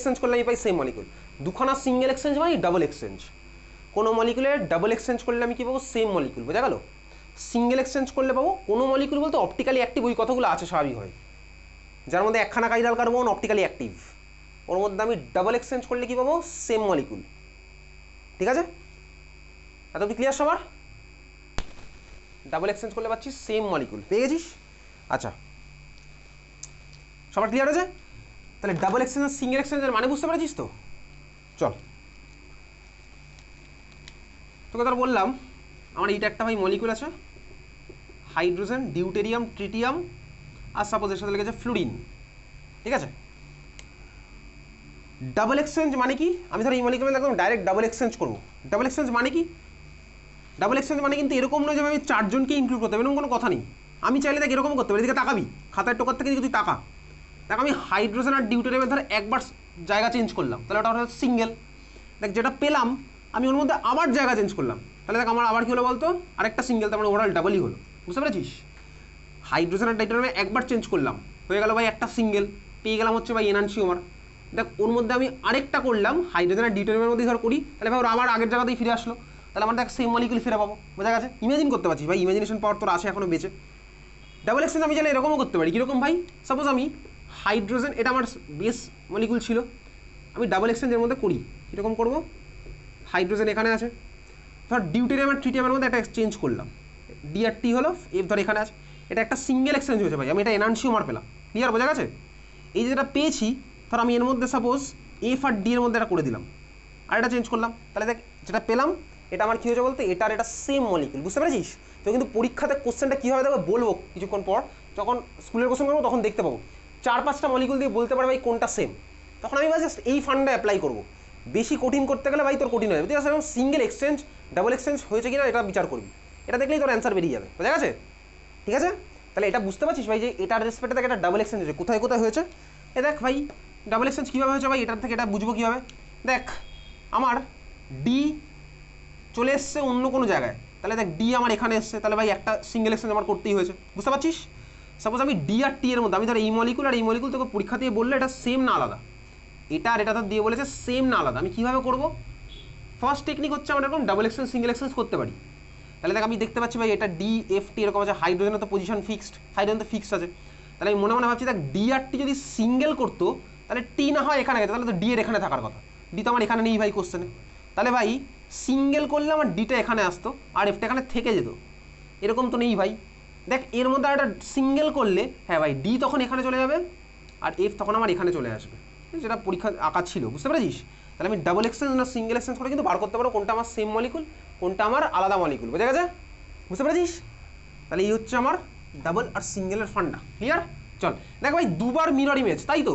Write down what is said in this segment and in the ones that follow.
Exchange করলে আমি পাই same molecule. দুখানা সিঙ্গেল এক্সচেঞ্জ মানে ডাবল এক্সচেঞ্জ। কোনো মলিকুলের ডাবল এক্সচেঞ্জ করলে আমি কী পাবো? Same molecule. বোঝা গেল? সিঙ্গেল এক্সচেঞ্জ করলে পাবো কোনো মলিকুল বলতে অপটিক্যালি অ্যাক্টিভ ওই কথাগুলো আছে স্বাভাবিক হয়, যার মধ্যে একখানা কাইরাল কার্বন অপটিক্যালি অ্যাক্টিভ, ওর মধ্যে আমি ডাবল এক্সচেঞ্জ করলে কী পাবো? Same molecule. ঠিক আছে, এত কি ক্লিয়ার সবার? ডাবল এক্সচেঞ্জ করলে পাচ্ছি সেম মলিকুল, পেয়ে গেছিস? আচ্ছা, সবার ক্লিয়ার হয়েছে? তাহলে ডাবল এক্সচেঞ্জ সিঙ্গেল এক্সচেঞ্জের মানে বুঝতে পেরেছিস তো? চল, তোকে ধর বললাম আমার এইটা একটা ভাই মলিকুল আছে, hydrogen, deuterium, tritium, are suppose এর সাথে লেগেছে ফ্লুরিন। ঠিক আছে, ডাবল এক্সচেঞ্জ মানে কি? আমি ধর এই মলিকুল একদম ডাইরেক্ট ডাবল এক্সচেঞ্জ করবো। ডাবল এক্সচেঞ্জ মানে কি? ডাবল এক্সচেঞ্জ মানে কিন্তু এরকম নয় যে আমি চারজনকে ইনক্লুড করতে হবে, এরকম কোনো কথা নেই। আমি চাইলে দেখ এরকম করতে পারি, এদিকে তাকাবি, খাতার টোকার থেকে তুই তাকা, দেখ আমি হাইড্রোজেন আর ডিউটেরিয়ামের ধর একবার জায়গা চেঞ্জ করলাম, তাহলে ওটা হচ্ছে সিঙ্গেল। দেখ যেটা পেলাম আমি ওর মধ্যে আবার জায়গা চেঞ্জ করলাম, তাহলে দেখ আমার আবার কী হলো বলতো? আরেকটা সিঙ্গেল, তার মানে ওভারঅল ডাবলই হলো। বুঝতে পেরেছিস? হাইড্রোজেন আর ডিউটেরিয়ামে একবার চেঞ্জ করলাম, হয়ে গেল ভাই একটা সিঙ্গেল, পেয়ে গেলাম হচ্ছে ভাই এনানসিওমার। দেখ ওর মধ্যে আমি আরেকটা করলাম, হাইড্রোজেন আর ডিউটেরিয়ামের মধ্যে ধর করি, তাহলে ভাই ওরা আবার আগের জায়গাতেই ফিরে আসলো, তাহলে আমরা দেখ সেম মলিকুল ফিরে পাবো। বোঝা গেছে? ইমাজিন করতে পারছিস ভাই, ইমাজিনেশন পাওয়ার তোর আছে এখনো বেঁচে। ডাবল এক্সচেঞ্জ আমি চাইলে এরকমও করতে পারি, কীরকম ভাই? সাপোজ আমি হাইড্রোজেন, এটা আমার বেস মলিকুল ছিল, আমি ডাবল এক্সচেঞ্জের মধ্যে করি, কীরকম করবো? হাইড্রোজেন এখানে আছে, ধর ডিউটেরিয়াম আর ট্রিটিয়ামের মধ্যে একটা এক্সচেঞ্জ করলাম, ডি আর টি হলো, এফ ধর এখানে আছে, এটা একটা সিঙ্গেল এক্সচেঞ্জ হয়েছে ভাই, আমি এটা এনানসিওমার পেলাম। ক্লিয়ার? বোঝা গেছে? এই যেটা পেয়েছি ধর আমি এর মধ্যে সাপোজ এফ আর ডি এর মধ্যে এটা করে দিলাম, আর এটা চেঞ্জ করলাম, তাহলে দেখ যেটা পেলাম এটা আমার কী হয়েছে বলতে? এটা আর এটা সেম মলিকুল। বুঝতে পেরেছিস? তো কিন্তু পরীক্ষাতে কোশ্চেনটা কী হবে দেখো, বলবো কিছুক্ষণ পর, যখন স্কুলের কোশ্চেন করবো তখন দেখতে পাবো 4-5টা মলিকুল দিয়ে বলতে পারবে ভাই কোনটা সেম, তখন আমি জাস্ট এই ফান্ডটা অ্যাপ্লাই করবো। বেশি কঠিন করতে গেলে ভাই তোর কঠিন হয়ে যাবে, ঠিক আছে? এবং সিঙ্গেল এক্সচেঞ্জ ডাবল এক্সচেঞ্জ হয়েছে কিনা এটা বিচার করবি, এটা দেখলেই তোর অ্যান্সার বেরিয়ে যাবে। বোঝা গেছে? ঠিক আছে, তাহলে এটা বুঝতে পারছিস ভাই যে এটার রেসপেক্টে দেখ এটা ডাবল এক্সচেঞ্জ হয়েছে, কোথায় কোথায় হয়েছে। এ দেখ ভাই ডাবল এক্সচেঞ্জ কীভাবে হয়েছে ভাই, এটার থেকে এটা বুঝবো কীভাবে? দেখ আমার ডি চলে এসছে অন্য কোনো জায়গায়, তাহলে দেখ ডি আমার এখানে এসছে, তাহলে ভাই একটা সিঙ্গেল এক্সচেঞ্জ আমার করতেই হয়েছে। বুঝতে পারছিস? সাপোজ আমি ডি আর টি এর মধ্যে, আমি ধর এই মলিকুল আর এই মলিকুল তোকে পরীক্ষা দিয়ে বললে এটা সেম না আলাদা, এটা আর এটা তো দিয়ে বলেছে সেম না আলাদা, আমি কীভাবে করবো? ফার্স্ট টেকনিক হচ্ছে আমরা এরকম ডাবল এক্সচেঞ্জ সিঙ্গেল এক্সচেঞ্জ করতে পারি। তাহলে দেখ আমি দেখতে পাচ্ছি ভাই এটা ডি এফ টি এরকম আছে, হাইড্রোজেনের তো পজিশন ফিক্সড, হাইড্রোজেন তো ফিক্সড আছে, তাহলে আমি মনে মনে ভাবছি দেখ ডি আর টি যদি সিঙ্গেল করতো তাহলে টি না হয় এখানে গেছে, তাহলে তো ডি এর এখানে থাকার কথা, ডি তো আমার এখানে নেই ভাই কোশ্চেনে, তাহলে ভাই সিঙ্গেল করলে আমার ডিটা এখানে আসতো আর এফটা এখানে থেকে যেত, এরকম তো নেই ভাই। দেখ এর মধ্যে একটা সিঙ্গেল করলে হ্যাঁ ভাই ডি তখন এখানে চলে যাবে আর এফ তখন আমার এখানে চলে আসবে, যেটা পরীক্ষা আঁকা ছিল। বুঝতে পেরেছিস? তাহলে আমি ডাবল এক্সচেঞ্জ না সিঙ্গেল এক্সচেঞ্জ করে কিন্তু বার করতে পারবো কোনটা আমার সেম মলিকুল, কোনটা আমার আলাদা মলিকুল। বোঝা গেছে? বুঝতে পেরেছিস? তাহলে এই হচ্ছে আমার ডাবল আর সিঙ্গেলের ফান্ডা। ক্লিয়ার? চল দেখ ভাই দুবার মিরর ইমেজ, তাই তো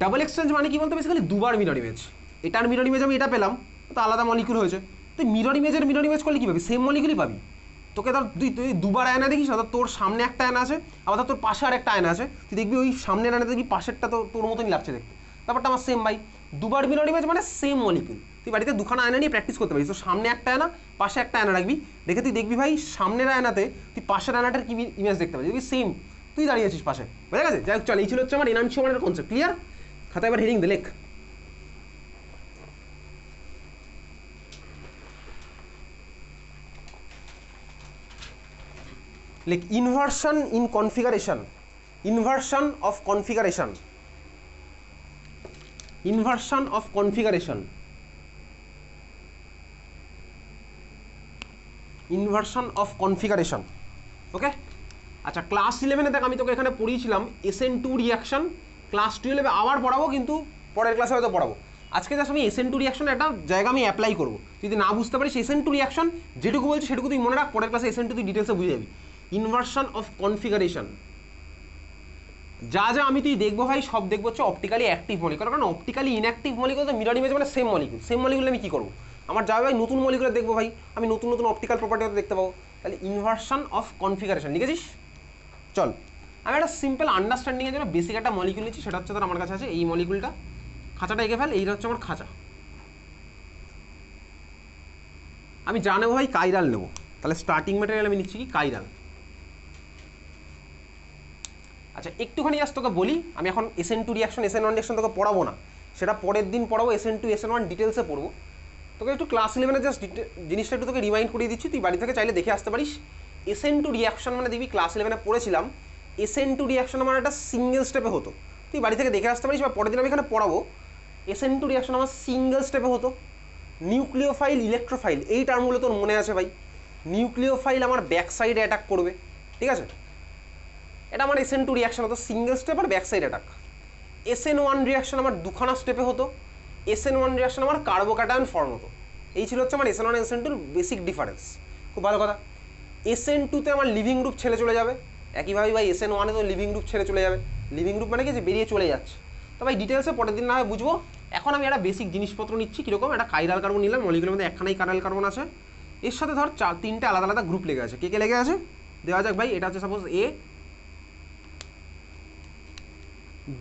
ডাবল এক্সচেঞ্জ মানে কি বলতে বেসিক্যালি দুবার মিরর ইমেজ, এটার মিরর ইমেজ আমি এটা পেলাম, তো আলাদা মলিকুল হয়েছে, তুই মিরর ইমেজ করলে কী পাবি? সেম মলিকুলই পাবি। তোকে ধর তুই দুবার আয়না দেখিস, অর্থাৎ তোর সামনে একটা আয়না আছে, আবার তোর পাশে আর একটা আয়না আছে, তুই দেখবি ওই সামনের আয়না দেখবি পাশেরটা তো তোর মতনই লাগছে দেখতে, ব্যাপারটা আমার সেম ভাই। দুবার মিরর ইমেজ মানে সেম মলিকুল। তুই বাড়িতে দুখানা আয়না নিয়ে প্র্যাকটিস করতে পারিস, তো সামনে একটা আয়না পাশে একটা আয়না রাখবি, দেখে তুই দেখবি ভাই সামনের আয়নাতে তুই পাশের আয়নাটার কি ইমেজ দেখতে পাবি, দেখবি সেম, তুই দাঁড়িয়ে আছিস পাশে। বুঝা গেছে? যাই হোক চল, এই ছিল হচ্ছে আমার এনানসিওমারের কনসেপ্ট। ক্লিয়ার? খাতা এবার হেডিং দে, লেখ like inversion in configuration, inversion of configuration, inversion of configuration, inversion of configuration. ওকে আচ্ছা, ক্লাস 11-এ দেখ আমি তোকে এখানে পড়িয়েছিলাম SN2 রিয়াকশন, ক্লাস 12-এ আবার পড়াবো, কিন্তু পরের ক্লাসে হয়তো পড়াবো। আজকে জাস্ট আমি SN2 রিয়াকশন একটা জায়গা আমি অ্যাপ্লাই করবো, যদি না বুঝতে পারিস SN2 রিয়াকশন যেটুকু বলছি সেটুকু তুই মনে রাখ, পরের ক্লাসে SN2 তুই ডিটেলসে বুঝে যাবি। ইনভার্সন অফ কনফিগারেশন, যা যা আমি তুই দেখবো ভাই সব দেখবো হচ্ছে অপটিক্যালি অ্যাক্টিভ মলিকুল, কারণ অপটিক্যালি ইনঅ্যাক্টিভ মলিকুল তো মিরর ইমেজ মানে সেম মলিকুল, সেম মলিকুল আমি কী করবো? আমার যা ভাই নতুন মলিকুলে দেখবো ভাই, আমি নতুন নতুন অপটিক্যাল প্রপার্টি হয়তো দেখতে পাবো। তাহলে ইনভার্সন অফ কনফিগারেশন লিখেছিস? চল আমি একটা সিম্পল আন্ডারস্ট্যান্ডিংয়ের জন্য বেসিক একটা মলিকুল নিচ্ছি, সেটা হচ্ছে ধর আমার কাছে আছে এই মলিকুলটা, খাঁচাটা এঁকে ফেল, এইটা হচ্ছে আমার খাঁচা। আমি যা নেবো ভাই কাইরাল নেবো, তাহলে স্টার্টিং ম্যাটেরিয়াল আমি নিচ্ছি কি কাইরাল। আচ্ছা একটুখানি জাস্ট তোকে বলি, আমি এখন SN2 রিয়াকশন SN1 রিয়াকশন তোকে পড়াবো না, সেটা পরের দিন পড়াবো, SN2 SN1 ডিটেলসে পড়বো। তোকে একটু ক্লাস 11 জাস্ট জিনিসটা একটু তোকে রিমাইন্ড করিয়ে দিচ্ছি, তুই বাড়ি থেকে চাইলে দেখে আসতে পারিস। SN2 রিয়াকশন মানে দেখবি ক্লাস 11 পড়েছিলাম, SN2 রিয়াকশন আমার একটা সিঙ্গেল স্টেপে হতো, তুই বাড়ি থেকে দেখে আসতে পারিস বা পরের দিন আমি এখানে পড়াবো। SN2 রিয়াকশন আমার সিঙ্গেল স্টেপে হতো। নিউক্লিওফাইল ইলেকট্রোফাইল এই টার্মগুলো তোর মনে আছে ভাই। নিউক্লিওফাইল আমার ব্যাক সাইডে অ্যাটাক করবে, ঠিক আছে, এটা আমার SN2 রিয়াকশন হতো, সিঙ্গেল স্টেপ আর back side attack. SN1 reaction আমার দুখানা স্টেপে হতো, SN1 রিয়াকশন আমার কার্বোক্যাটায়ন ফর্ম হতো। এই ছিল হচ্ছে আমার SN1 SN2 বেসিক ডিফারেন্স। খুব ভালো কথা। SN2 আমার লিভিং গ্রুপ ছেড়ে চলে যাবে, একইভাবে ভাই SN1 তো লিভিং গ্রুপ ছেড়ে চলে যাবে। লিভিং গ্রুপ মানে কি, যে বেরিয়ে চলে যাচ্ছে। তো ভাই ডিটেলসে পরের দিন না হয় বুঝবো। এখন আমি একটা বেসিক জিনিসপত্র নিচ্ছি, কীরকম, একটা কাইরাল কার্বন নিলাম, মলিকুলের মধ্যে একখানাই কাইরাল কার্বন আছে, এর সাথে ধর 3টে আলাদা আলাদা গ্রুপ লেগে আছে। কে কে লেগে আছে দেওয়া যাক ভাই, এটা হচ্ছে সাপোজ A,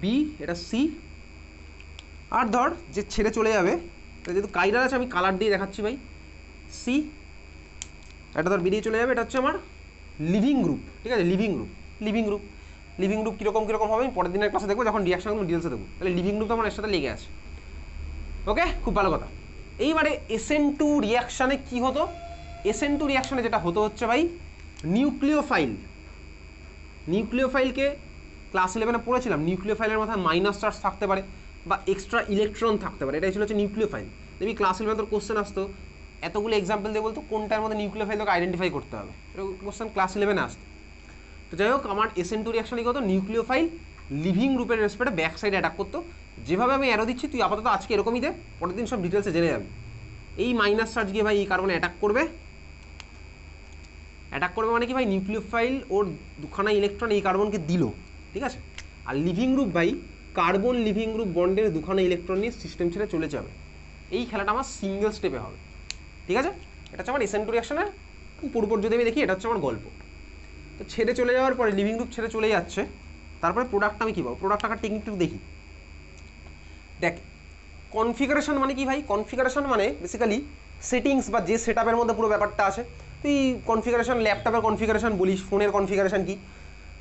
B, এটা C, আর ধর যে ছেড়ে চলে যাবে, যেহেতু কাইরাল আছে আমি কালার দিয়ে দেখাচ্ছি ভাই, C, এটা ধর বেরিয়ে চলে যাবে, এটা হচ্ছে আমার লিভিং গ্রুপ, ঠিক আছে, লিভিং গ্রুপ। লিভিং গ্রুপ কীরকম হবে আমি পরের দিনের ক্লাসে দেখবো, যখন রিয়াকশনগুলো ডিটেলসে দেবো। তাহলে লিভিং গ্রুপ তো আমার এর সাথে লেগে আছে। ওকে, খুব ভালো কথা। এইবারে SN2 রিয়াকশানে কি হতো, SN2 রিয়াকশানে যেটা হতো হচ্ছে ভাই নিউক্লিওফাইলকে ক্লাস 11 পড়েছিলাম, নিউক্লিওফাইলের মাথায় মাইনাস চার্জ থাকতে পারে বা এক্সট্রা ইলেকট্রন থাকতে পারে, এটাই ছিল হচ্ছে নিউক্লিওফাইল। দেখবি ক্লাস 11 তোর কোশ্চেন আসতো, এতগুলো এক্সাম্পল দিয়ে বলতো কোনটার মধ্যে নিউক্লিওফাইল তোকে আইডেন্টিফাই করতে হবে, এটা কোশ্চেন ক্লাস 11 আসতো। তো যাই হোক, আমার SN2 রিয়াকশানে কি হতো, নিউক্লিওফাইল লিভিং গ্রুপের রেসপেক্টে ব্যাক সাইডে অ্যাটাক করতো। যেভাবে আমি অ্যারো দিচ্ছি তুই আপাতত আজকে এরকমই দে, পরের দিন সব ডিটেলসে জেনে যাবি। এই মাইনাস চার্জ গিয়ে ভাই এই কার্বনে অ্যাটাক করবে মানে কি ভাই, নিউক্লিওফাইল ওর দুখানা ইলেকট্রন এই কার্বনকে দিল, ঠিক আছে। আর লিভিং গ্রুপ ভাই কার্বন লিভিং গ্রুপ বন্ডের দুখানা ইলেকট্রন নিয়ে সিস্টেম ছেড়ে চলে যাবে। এই খেলাটা আমার সিঙ্গেল স্টেপে হবে, ঠিক আছে। এটা হচ্ছে আমার SN2 রিয়াকশনের পূর্ব, যদি আমি দেখি এটা হচ্ছে আমার গল্প। তো ছেড়ে চলে যাওয়ার পরে লিভিং গ্রুপ ছেড়ে চলে যাচ্ছে, তারপরে প্রোডাক্টটা আমি কী পাবো, প্রোডাক্ট টাকার টেকনিকটা দেখি। দেখ কনফিগারেশন মানে কি ভাই, কনফিগারেশন মানে বেসিক্যালি সেটিংস বা যে সেট আপের মধ্যে পুরো ব্যাপারটা আছে। তুই কনফিগারেশন ল্যাপটপের কনফিগারেশন বলিস, ফোনের কনফিগারেশন কি,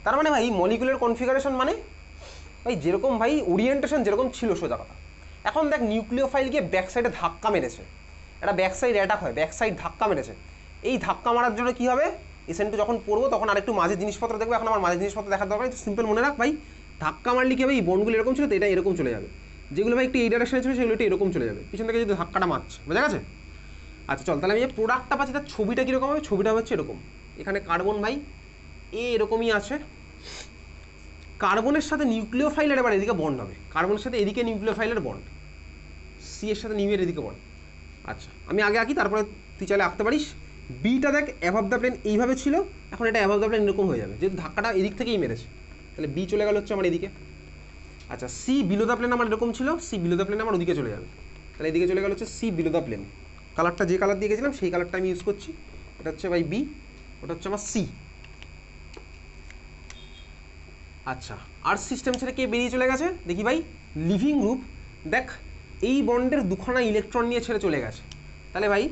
তার মানে ভাই মলিকুলার কনফিগারেশন মানে ভাই যেরকম ভাই ওরিয়েন্টেশন যেরকম ছিল সোজা কথা। এখন দেখ নিউক্লিওফাইল গিয়ে ব্যাক সাইডে ধাক্কা মেরেছে, একটা ব্যাক সাইড অ্যাটাক হয়, ব্যাক সাইড ধাক্কা মেরেছে। এই ধাক্কা মারার জন্য কী হবে, SN2 যখন পড়বো তখন আরেকটু মাঝে জিনিসপত্র দেখবো, এখন আমার মাঝে জিনিসপত্র দেখার দরকার নেই। সিম্পল মনে রাখ ভাই, ধাক্কা মারলে কি হবে, এই বন্ডগুলো এরকম ছিল তো এটা এরকম চলে যাবে, যেগুলো ভাই একটু এই ডাইরেকশনে ছিল সেগুলো একটু এরকম চলে যাবে, পিছন থেকে যদি ধাক্কাটা মারছে, বোঝা গেছে। আচ্ছা চল, তাহলে আমি যে প্রোডাক্টটা পাচ্ছি তার ছবিটা কীরকম হবে, ছবিটা হচ্ছে এরকম। এখানে কার্বন ভাই এরকমই আছে, কার্বনের সাথে নিউক্লিওফাইলের এবার এদিকে বন্ড হবে, কার্বনের সাথে এদিকে নিউক্লিওফাইলের বন্ড, সি এর সাথে নিউ এর এদিকে বন্ড। আচ্ছা আমি আগে আঁকি, তারপরে তুই চাইলে আঁকতে পারিস। বিটা দেখ অ্যাভাব দ্য প্লেন এইভাবে ছিল, এখন এটা অ্যাভাব দ্য প্লেন এরকম হয়ে যাবে, যেহেতু ধাক্কাটা এদিক থেকেই মেরেছে, তাহলে বি চলে গেল হচ্ছে আমার এদিকে। আচ্ছা সি বিলো দ্য প্লেন আমার এরকম ছিল, সি বিলো দ্য প্লেন আমার ওদিকে চলে যাবে, তাহলে এদিকে চলে গেল হচ্ছে সি বিলো দ্য প্লেন। কালারটা যে কালার দিয়ে গেছিলাম সেই কালারটা আমি ইউজ করছি, এটা হচ্ছে ভাই বি, ওটা হচ্ছে আমার সি। আচ্ছা আর সিস্টেম ছেড়ে কে বেরিয়ে চলে গেছে দেখি ভাই, লিভিং গ্রুপ দেখ এই বন্ডের দুখানা ইলেকট্রন নিয়ে ছেড়ে চলে গেছে। তাহলে ভাই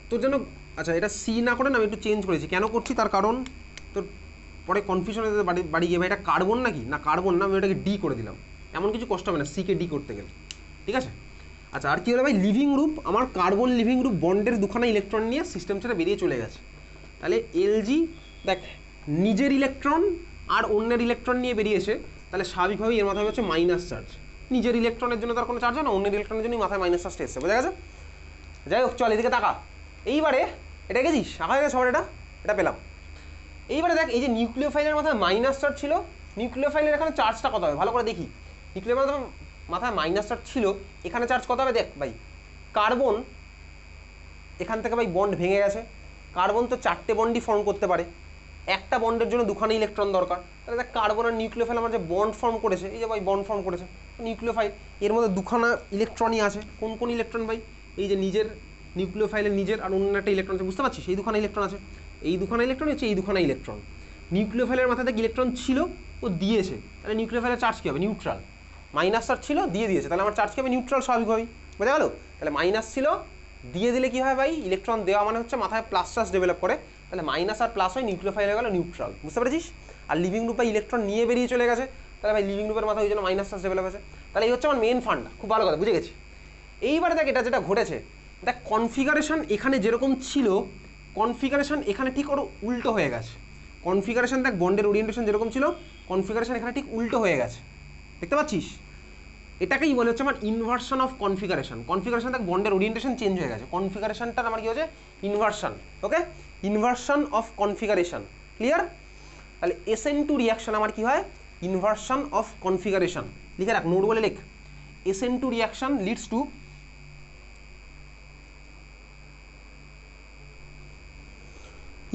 তোর জন্য, আচ্ছা এটা সি না করে না আমি একটু চেঞ্জ করেছি, কেন করছি তার কারণ তোর পরে কনফিউশন হতে বাড়ি গিয়ে ভাই এটা কার্বন নাকি না কার্বন না, আমি ওটাকে ডি করে দিলাম, এমন কিছু কষ্ট হবে না সিকে ডি করতে গেলে, ঠিক আছে। আচ্ছা আর কী হলো ভাই, লিভিং গ্রুপ আমার কার্বন লিভিং গ্রুপ বন্ডের দুখানা ইলেকট্রন নিয়ে সিস্টেম ছেড়ে বেরিয়ে চলে গেছে। তাহলে এলজি দেখ নিজের ইলেকট্রন আর অন্যের ইলেকট্রন নিয়ে বেরিয়েছে, তাহলে স্বাভাবিকভাবেই এর মাথায় হচ্ছে মাইনাস চার্জ, নিজের ইলেকট্রনের জন্য তার কোনো চার্জ হয় না, অন্যের ইলেকট্রনের জন্যই মাথায় মাইনাস চার্জটা এসছে, বোঝা গেছে। যাই হোক চল এদিকে তাকা, এইবারে এটা গেছিস আঁকা হয়ে গেছে সবার, এটা পেলাম। এইবারে দেখ এই যে নিউক্লিওফাইলের মাথায় মাইনাস চার্জ ছিল, নিউক্লিওফাইলের এখানে চার্জটা কত হবে ভালো করে দেখি। নিউক্লিওফাইলের মাথায় মাইনাস চার্জ ছিল, এখানে চার্জ কত হবে দেখ ভাই, কার্বন এখান থেকে ভাই বন্ড ভেঙে গেছে, কার্বন তো 4টে বন্ডই ফর্ম করতে পারে, একটা বন্ডের জন্য দুখানা ইলেকট্রন দরকার, তাহলে দেখ কার্বন আর নিউক্লিওফাইল আমার যে বন্ড ফর্ম করেছে, এই যে ভাই বন্ড ফর্ম করেছে নিউক্লিওফাইল, এর মধ্যে দুখানা ইলেকট্রনই আছে, কোন কোন ইলেকট্রন ভাই, এই যে নিজের নিউক্লিওফাইলের নিজের আর অন্য একটা ইলেকট্রন আছে, বুঝতে পারছিস এই দুখানা ইলেকট্রন আছে, এই দুখানা ইলেকট্রন হচ্ছে এই দুখানা ইলেকট্রন। নিউক্লিওফাইলের মাথায় দেখ ইলেকট্রন ছিল ও দিয়েছে, তাহলে নিউক্লিওফাইলের চার্জ কী হবে নিউট্রাল, মাইনাস চার্জ ছিল দিয়ে দিয়েছে, তাহলে আমার চার্জ কী হবে নিউট্রাল স্বাভাবিকভাবেই, বোঝা গেল। তাহলে মাইনাস ছিল দিয়ে দিলে কী হয় ভাই, ইলেকট্রন দেওয়া মানে হচ্ছে মাথায় প্লাস চার্জ ডেভেলপ করে, তাহলে মাইনাস আর প্লাস হয় নিউক্লিওফাইল হয়ে গেল নিউট্রাল, বুঝতে পেরেছিস। আর লিভিং গ্রুপ বা ইলেকট্রন নিয়ে বেরিয়ে চলে গেছে, তাহলে ভাই লিভিং গ্রুপের মাথায় ওই জন্য মাইনাস চার্জ ডেভেলপ হয়েছে। তাহলে এই হচ্ছে আমার মেন ফান্ডা, খুব ভালো কথা, বুঝে গেছি। এইবারে দেখ এটা যেটা ঘটেছে, দেখ কনফিগারেশন এখানে যেরকম ছিল, কনফিগারেশন এখানে ঠিক ওর উল্টো হয়ে গেছে। কনফিগারেশন দেখ বন্ডের ওরিয়েন্টেশন যেরকম ছিল, কনফিগারেশন এখানে ঠিক উল্টো হয়ে গেছে, দেখতে পাচ্ছিস? এটাকেই বলে হচ্ছে আমার ইনভার্সন অফ কনফিগারেশন। কনফিগারেশন দেখ বন্ডের ওরিয়েন্টেশন চেঞ্জ হয়ে গেছে, কনফিগারেশনটার আমার কি হচ্ছে inversion. Okay, inversion of configuration, clear? তাহলে SN2 রিয়াকশন আমার কি হয়, ইনভার্সন অফ কনফিগারেশন। লিখে রাখ, নোট বলে লেখ, SN2 reaction leads to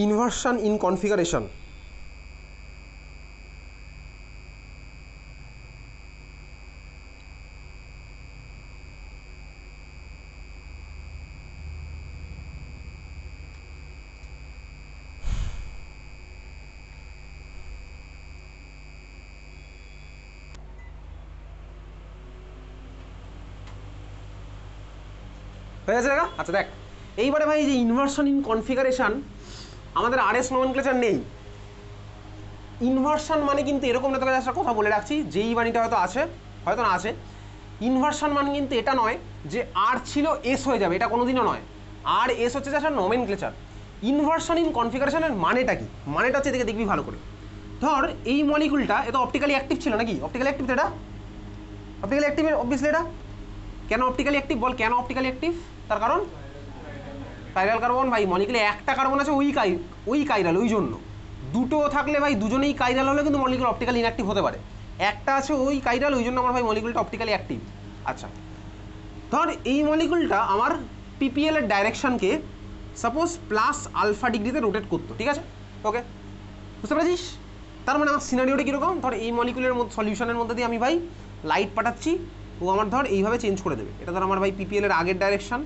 inversion in configuration. হয়ে যাবে? আচ্ছা দেখ এইবারে ভাই যে ইনভার্সন ইন কনফিগারেশন আমাদের RS নোমেনক্লেচার নেই। ইনভার্সন মানে কিন্তু এরকম না, তোকে একটা কথা বলে রাখছি, যেই বাণীটা হয়তো আছে, হয়তো না আছে। ইনভার্সন মানে কিন্তু এটা নয় যে আর ছিল এস হয়ে যাবে, এটা কোনোদিনও নয়। আর এস হচ্ছে যে একটা নোমেনক্লেচার। ইনভার্সন ইন কনফিগারেশনের মানেটা কি? মানেটা হচ্ছে এদিকে দেখবি ভালো করে। ধর এই মলিকুলটা এটা অপটিক্যালি অ্যাক্টিভ ছিল নাকি? অপটিক্যালি অ্যাক্টিভ তো এটা, অপটিক্যালি অ্যাক্টিভ অবভিয়াসলি এটা। কেন অপটিক্যালি অ্যাক্টিভ বল, কেন অপটিক্যালি অ্যাক্টিভ? তার কারণ কাইরাল কার্বন ভাই, মলিকুলে একটা কার্বন আছে ওই কাইরাল, ওই জন্য। দুটো থাকলে ভাই দুজনেই কাইরাল হলে কিন্তু মলিকুল অপটিক্যালি ইনঅ্যাক্টিভ হতে পারে। একটা আছে ওই কাইরাল, ওই জন্য আমার ভাই মলিকুলটা অপটিক্যালি অ্যাক্টিভ। আচ্ছা ধর এই মলিকুলটা আমার PPL এর ডাইরেকশনকে সাপোজ প্লাস আলফা ডিগ্রিতে রোটেট করতো, ঠিক আছে? ওকে, বুঝতে পারছিস? তার মানে আমার সিনারিওটা কীরকম, ধর এই মলিকুলের মধ্যে সলিউশনের মধ্যে দিয়ে আমি ভাই লাইট পাঠাচ্ছি, ও আমার ধর এইভাবে চেঞ্জ করে দেবে। এটা ধর আমার ভাই PPL এর আগের ডাইরেকশন,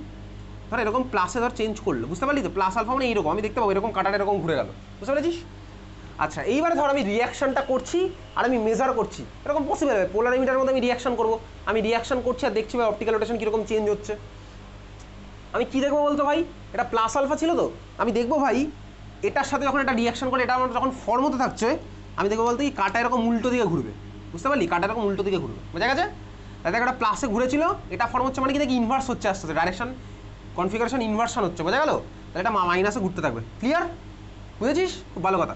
ধর এরকম প্লাসে ধর চেঞ্জ করলো, বুঝতে পারলি তো? প্লাস আলফা মানে এইরকম আমি দেখতে পাবো, এরকম কাটাটা এরকম ঘুরে গেল, বুঝতে পেরেছিস? আচ্ছা এইবারে ধর আমি রিয়াকশনটা করছি আর আমি মেজার করছি, এরকম পসিবল হবে। পোলারিমিটারের মধ্যে আমি রিয়াকশন করবো, আমি রিয়াকশন করছি আর দেখছি ভাই অপটিক্যাল রোটেশন কীরকম চেঞ্জ হচ্ছে। আমি কী দেখবো বলতো ভাই, এটা প্লাস আলফা ছিল তো, আমি দেখবো ভাই এটার সাথে যখন এটা রিয়াকশন করে, এটা আমার যখন ফর্ম হতে থাকছে, আমি দেখবো বলতে কি কাটা এরকম উল্টো দিকে ঘুরবে, বুঝতে পারলি? কাটা এরকম উল্টো দিকে ঘুরবে, বোঝা গেছে? তাই একটা প্লাসে ঘুরেছিল, এটা ফর্ম হচ্ছে মানে কি দেখি ইনভার্স হচ্ছে আস্তে আস্তে, ডাইরেকশন কনফিগারেশন ইনভার্সন হচ্ছে, বোঝা গেল? তাহলে এটা মাইনাসে ঘুরতে থাকবে, ক্লিয়ার? বুঝেছিস? খুব ভালো কথা।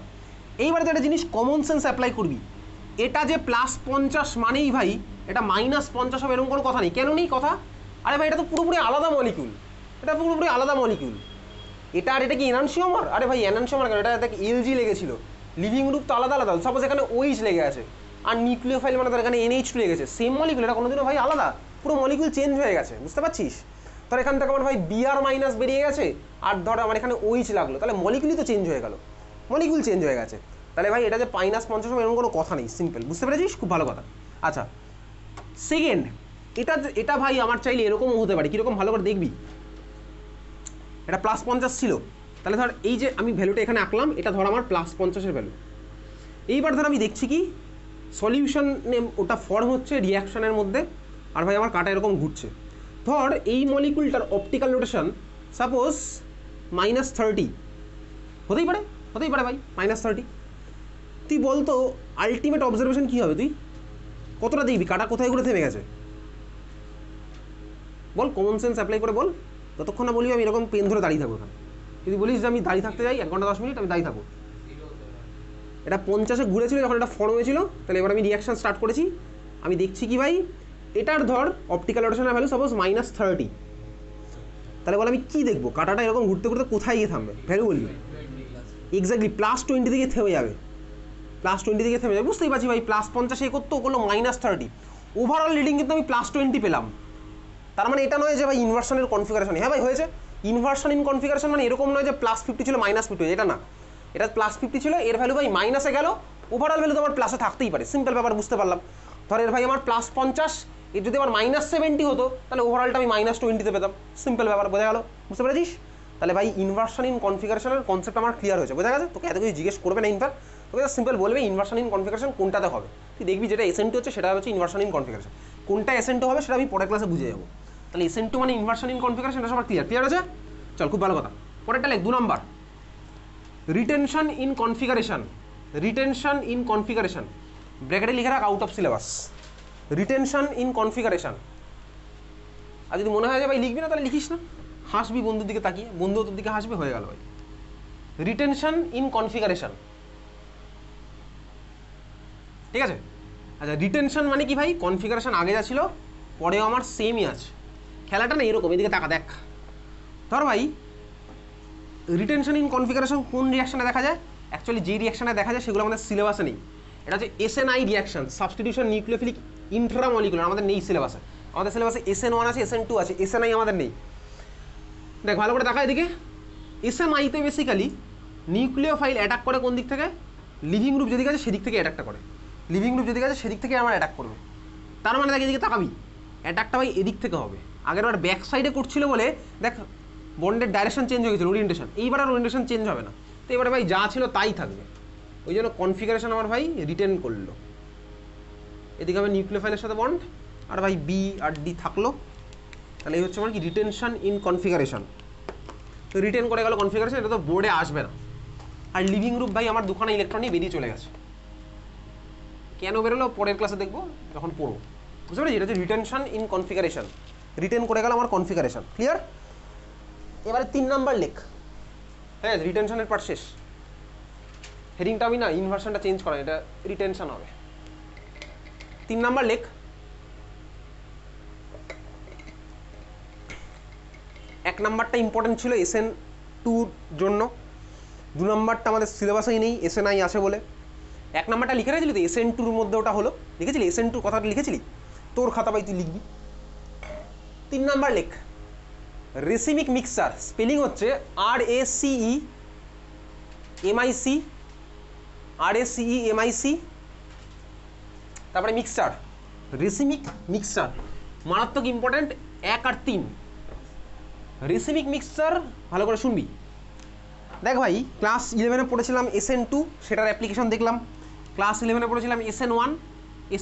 এইবারে তো একটা জিনিস কমন সেন্স অ্যাপ্লাই করবি, এটা যে +50 মানেই ভাই এটা -50 হবে এরকম কোনো কথা নেই। কেন নেই কথা? আরে ভাই এটা তো পুরোপুরি আলাদা মলিকিউল, এটা পুরোপুরি আলাদা মলিকিউল। এটা আর এটা কি এনানসিওমার? আরে ভাই এনানসিওমার কেন, এটা দেখ LG লেগেছিল, লিভিং গ্রুপ তো আলাদা আলাদা। সাপোজ এখানে OH লেগে আছে আর নিউক্লিওফাইল মানে তার এখানে NH2 লেগেছে, সেম মলিকিউল, এটা কোনোদিনও ভাই আলাদা, পুরো মলিকিউল চেঞ্জ হয়ে গেছে, বুঝতে পারছিস? ধর এখান থেকে আমার ভাই Br- বেরিয়ে গেছে আর ধর আমার এখানে OH লাগলো, তাহলে মলিকিউলই তো চেঞ্জ হয়ে গেল, মলিকিউল চেঞ্জ হয়ে গেছে। তাহলে ভাই এটা যে -50 হবে এরকম কোনো কথা নেই, সিম্পল, বুঝতে পেরেছিস? খুব ভালো কথা। আচ্ছা সেকেন্ড, এটা ভাই আমার চাইলে এরকমও হতে পারে, কীরকম ভালো করে দেখবি, এটা +50 ছিল, তাহলে ধর এই যে আমি ভ্যালুটা এখানে আঁকলাম, এটা ধর আমার +50-এর ভ্যালু। এইবার ধর আমি দেখছি কি সলিউশনে ওটা ফর্ম হচ্ছে রিয়াকশনের মধ্যে, আর ভাই আমার কাটা এরকম ঘুরছে। ধর এই মলিকুলটার অপটিক্যাল রোটেশন সাপোজ -30, হতেই পারে ভাই -30। তুই বলতো আলটিমেট অবজারভেশন কী হবে, তুই কতটা দেখবি কাটা কোথায় ঘুরে থেমে গেছে বল? কমন সেন্স অ্যাপ্লাই করে বল। যতক্ষণ না বলি আমি এরকম পেন ধরে দাঁড়িয়ে থাকবো ওখানে, যদি বলিস যে আমি দাঁড়িয়ে থাকতে যাই 1 ঘন্টা 10 মিনিট, আমি দাঁড়িয়ে থাকবো। এটা 50-এ ঘুরেছিল যখন এটা ফর্ম হয়েছিল, তাহলে এবার আমি রিয়াকশন স্টার্ট করেছি, আমি দেখছি কি ভাই এটার ধর অপটিক্যাল রোটেশনের ভ্যালু সাপোজ -30, তাহলে বল আমি কী দেখবো, কাটাটা এরকম ঘুরতে ঘুরতে কোথায় গিয়ে থামবে, ভ্যালু বলবি? এক্স্যাক্টলি +20 দিকে থেমে যাবে, +20 দিকে থেমে যাবে, বুঝতেই পারছি ভাই। +50 এ করতো, করলো -30, ওভারঅল রিডিং কিন্তু আমি +20 পেলাম। তার মানে এটা নয় যে ভাই ইনভার্সনের কনফিগারেশন, হ্যাঁ ভাই হয়েছে ইনভার্সন ইন কনফিগারেশন, মানে এরকম নয় যে +50 ছিল -50 এটা না, এটা +50 ছিল, এর ভ্যালু ভাই মাইনাসে গেল, ওভারঅল ভ্যালু তো আমার প্লাসে থাকতেই পারে, সিম্পল ব্যাপার, বুঝতে পারলাম। ধর এর ভাই আমার +50, এর যদি আমার -70 হতো তাহলে ওভারঅলটা আমি -20-তে পেতাম, সিম্পল ব্যাপার, বোঝা গেল? বুঝতে পেরেছিস? তাহলে ভাই ইনভার্সন ইন কনফিগারেশনের কনসেপ্ট আমার ক্লিয়ার হয়েছে, বোঝা গেছে? তোকে এত কিছু জিজ্ঞেস করবে না, ইনফ্যাক্ট তোকে সিম্পল বলবে ইনভার্সন ইন কনফিগারেশন কোনটাতে হবে। তুই দেখবি যেটা SN2 হচ্ছে সেটা হচ্ছে ইনভার্সন ইন কনফিগারেশন, কোনটা SN2 হবে সেটা আমি পরের ক্লাসে বুঝে যাবো। তাহলে SN2 মানে ইনভার্সন ইন কনফিগারেশন, এটা সবার ক্লিয়ার আছে? চল, খুব ভালো কথা। পরেরটা লেখ 2 নম্বর, retention in configuration. Retention in configuration ব্র্যাকেটে লিখে রাখ out of syllabus. Retention in configuration. আর যদি মনে হয় যে ভাই লিখবি না তাহলে লিখিস না, হাসবি বন্ধুর দিকে তাকিয়ে, বন্ধু তোর দিকে হাসবে, হয়ে গেল ভাই। রিটেনশন ইন কনফিগারেশন, ঠিক আছে। আচ্ছা রিটেনশন মানে কি ভাই, কনফিগারেশন আগে যা ছিল পরেও আমার সেমই আছে। খেলাটা না এরকম, এদিকে তাকা দেখ। ধর ভাই রিটেনশন ইন কনফিগারেশন কোন রিয়াকশনে দেখা যায়, অ্যাকচুয়ালি যে রিয়াকশনে দেখা যায় সেগুলো আমাদের সিলেবাসে নেই। এটা হচ্ছে SNI reaction, substitution nucleophilic intramolecular, আমাদের নেই সিলেবাসে। আমাদের সিলেবাসে SN1 আছে, SN2 আছে, SNI আমাদের নেই। দেখ ভালো করে দেখা এদিকে, SNIতে বেসিক্যালি নিউক্লিওফাইল অ্যাটাক করে কোন দিক থেকে, লিভিং গ্রুপ যেদিকে আছে সেদিক থেকে অ্যাটাকটা করে, লিভিং গ্রুপ যেদিকে আছে সেদিক থেকে আমার অ্যাটাক করবে। তার মানে দেখ এদিকে তাকাবি, অ্যাটাকটা ভাই এদিক থেকে হবে। আগের বার ব্যাক সাইডে করছিল বলে দেখ বন্ডের ডাইরেকশন চেঞ্জ হয়ে গেছিল, ওরিয়েন্টেশন। এইবার আর ওরিয়েন্টেশন চেঞ্জ হবে না, তো এবারে ভাই যা ছিল তাই থাকবে। ওই জন্য কনফিগারেশন আমার ভাই রিটেন করলো। এদিকে হবে নিউক্লিওফাইলের সাথে বন্ড, আর ভাই বি আর ডি থাকলো। তাহলে এই হচ্ছে আমার কি রিটেনশন ইন কনফিগারেশন। তো রিটেন করে গেল কনফিগারেশন, এটা তো বোর্ডে আসবে না। আর লিভিং গ্রুপ ভাই আমার দুখানা ইলেকট্রন নিয়ে বেরিয়ে চলে গেছে। কেন বেরোলো পরের ক্লাসে দেখবো যখন পড়বো, বুঝতে পারছি। এটা হচ্ছে রিটেনশন ইন কনফিগারেশন, রিটেন করে গেল আমার কনফিগারেশন। ক্লিয়ার? এবারে 3 নাম্বার লেখ। হ্যাঁ রিটেনশনের পার্ট শেষ। হেডিংটা আমি না ইনভার্সনটা চেঞ্জ করা, এটা রিটেনশন হবে। 3 নাম্বার লেখ। 1 নাম্বারটা ইম্পর্টেন্ট ছিল SN2 জন্য, 2 নাম্বারটা আমাদের সিলেবাসেই নেই, SNI আছে বলে। 1 নাম্বারটা লিখে রেখেছিলি তো, SN2-র মধ্যে ওটা হলো, লিখেছিলি SN2 কথাটা লিখেছিলি, তোর খাতা পাই তুই লিখবি। 3 নাম্বার লেখ, রেসিমিক মিক্সচার, স্পেলিং হচ্ছে RACEMIC, তারপরে মিক্সচার, রেসিমিক মিক্সচার মারাত্মক ইম্পর্টেন্ট। 1 আর 3 রেসিমিক মিক্সচার ভালো করে শুনবি। দেখ ভাই ক্লাস 11-এ পড়েছিলাম SN2, সেটার অ্যাপ্লিকেশন দেখলাম। ক্লাস 11-এ পড়েছিলাম SN1,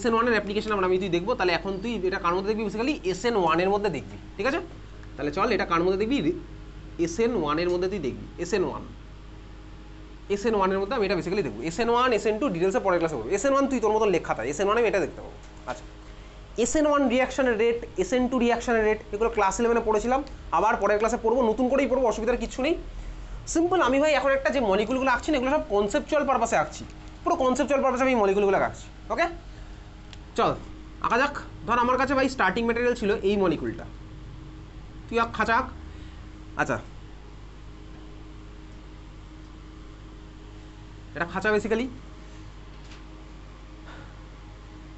SN1-এর অ্যাপ্লিকেশন আমরা তুই দেখবো। তাহলে এখন তুই এটা কার মধ্যে দেখবি, বেসিক্যালি SN1-এর মধ্যে দেখবি, ঠিক আছে। তাহলে চল এটা কার মধ্যে দেখবি, SN1-এর মধ্যে তুই দেখবি। SN1-এর মধ্যে আমি এটা বেসিক্যালি দেখবো। SN1 SN2 ডিটেলসে পরের ক্লাসে বলবো। SN1 তুই তোর মতো লেখা থাকে, SN1 আমি এটা দেখতে পাবো। আচ্ছা SN1 রিয়াকশনের রেট, SN2 রিয়াকশনের রেট, এগুলো ক্লাস 11-এ পড়েছিলাম, আবার পরের ক্লাসে পড়বো, নতুন করেই পড়বো, অসুবিধার কিছু নেই। সিম্পল আমি ভাই এখন একটা যে মলিকুলগুলো আঁকছি না, এগুলো সব কনসেপচুয়াল পারপাসে আঁকছি, পুরো কনসেপচুয়াল পারপাসে আমি মলিকুলগুলো আঁকছি। ওকে চল আঁকা যাক। ধর আমার কাছে ভাই স্টার্টিং ম্যাটেরিয়াল ছিল এই মলিকুলটা, তুই আঁক, খাঁচা আঁক। আচ্ছা এটা খাঁচা, বেসিক্যালি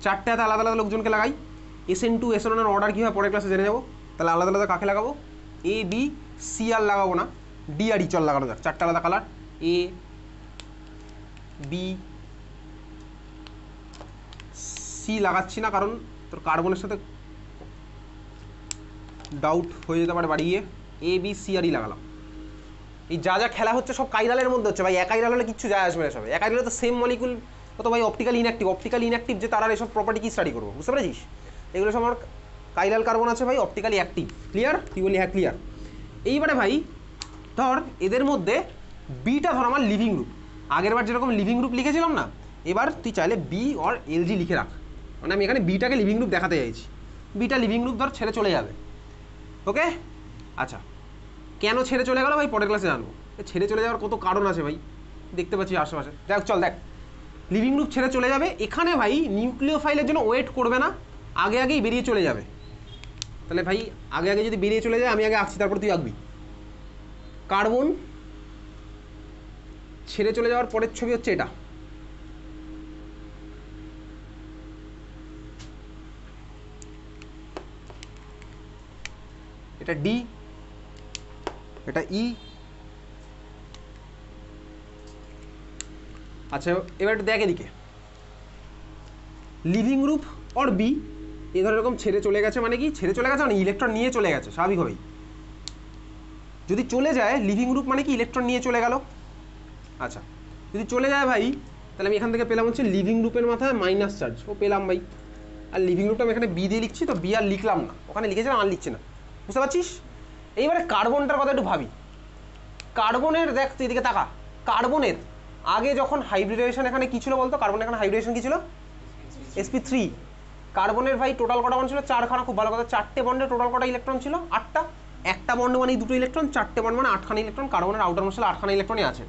4টে হাতে আলাদা আলাদা লোকজনকে লাগাই। SN2 SN1-এর অর্ডার কী হয় পরের ক্লাসে জেনে যাবো। তাহলে আলাদা আলাদা কাকে লাগাবো, A B C আর লাগাবো না, D আর E চল লাগানো যাক। 4টে আলাদা কালার, A B C লাগাচ্ছি না কারণ তোর কার্বনের সাথে ডাউট হয়ে যেতে পারে বাড়িয়ে। A B C R E লাগালাম। এই যা যা খেলা হচ্ছে সব কাইরালের মধ্যে হচ্ছে ভাই, একাইরাল হলে কিচ্ছু যায় আসবে না। সব একাইরালে তো সেম মলিকুল, তো ভাই অপটিক্যাল ইনঅ্যাক্টিভ যে তারা এসব প্রপার্টি কি স্টাডি করবো, বুঝতে পেরেছিস। এগুলো সব আমার কাইরাল কার্বন আছে ভাই, অপটিক্যালি অ্যাক্টিভ। ক্লিয়ার? তুই বলি হ্যাঁ ক্লিয়ার। এইবারে ভাই ধর এদের মধ্যে বিটা ধর আমার লিভিং গ্রুপ, আগের বার যেরকম লিভিং গ্রুপ লিখেছিলাম না, এবার তুই চাইলে বি অর LG লিখে রাখ। মানে আমি এখানে বিটাকে লিভিং গ্রুপ দেখাতে চাইছি, বিটা লিভিং গ্রুপ ধর ছেড়ে চলে যাবে। ওকে আচ্ছা কেন ছেড়ে চলে গেল ভাই পরের ক্লাসে জানবো। ছেড়ে চলে যাওয়ার কত কারণ আছে ভাই, দেখতে পাচ্ছি আশেপাশে। দেখ চল দেখ, লিভিং গ্রুপ ছেড়ে চলে যাবে, এখানে ভাই নিউক্লিওফাইলের জন্য ওয়েট করবে না, আগে আগেই বেরিয়ে চলে যাবে। তাহলে ভাই আগে আগে যদি বেরিয়ে চলে যায়, আমি আগে আঁকছি তারপর তুই আঁকবি। কার্বন ছেড়ে চলে যাওয়ার পরের ছবি হচ্ছে এটা, এটা ডি, এটা ই। আচ্ছা এবার একটু দেখ এদিকে, লিভিং গ্রুপ অর বি এই ধর এরকম ছেড়ে চলে গেছে, মানে কি ছেড়ে চলে গেছে মানে ইলেকট্রন নিয়ে চলে গেছে স্বাভাবিকভাবেই। যদি চলে যায় লিভিং গ্রুপ মানে কি ইলেকট্রন নিয়ে চলে গেল। আচ্ছা যদি চলে যায় ভাই, তাহলে আমি এখান থেকে পেলাম হচ্ছে লিভিং গ্রুপের মাথায় মাইনাস চার্জ, ও পেলাম ভাই। আর লিভিং গ্রুপটা আমি এখানে বি দিয়ে লিখছি, তো বি আর লিখলাম না, ওখানে লিখেছিলাম আর লিখছি না, বুঝতে পারছিস। এইবারে কার্বনটার কথা একটু ভাবি। কার্বনের দেখ তুই এদিকে তাকা, কার্বনের আগে যখন হাইব্রিডেশন এখানে কী ছিল বলতো, কার্বন এখানে হাইব্রিডেশন কী ছিল, sp3 কার্বনের ভাই টোটাল কটা বন্ড ছিল 4খানা, খুব ভালো কথা। 4টে বন্ডে টোটাল কটা ইলেকট্রন ছিল? 8টা। একটা বন্ড মানে 2টো ইলেকট্রন, 4টে বন্ড মানে 8খানা ইলেকট্রন। কার্বনের আউটার মোস্ট 8খানা ইলেকট্রনই আছে।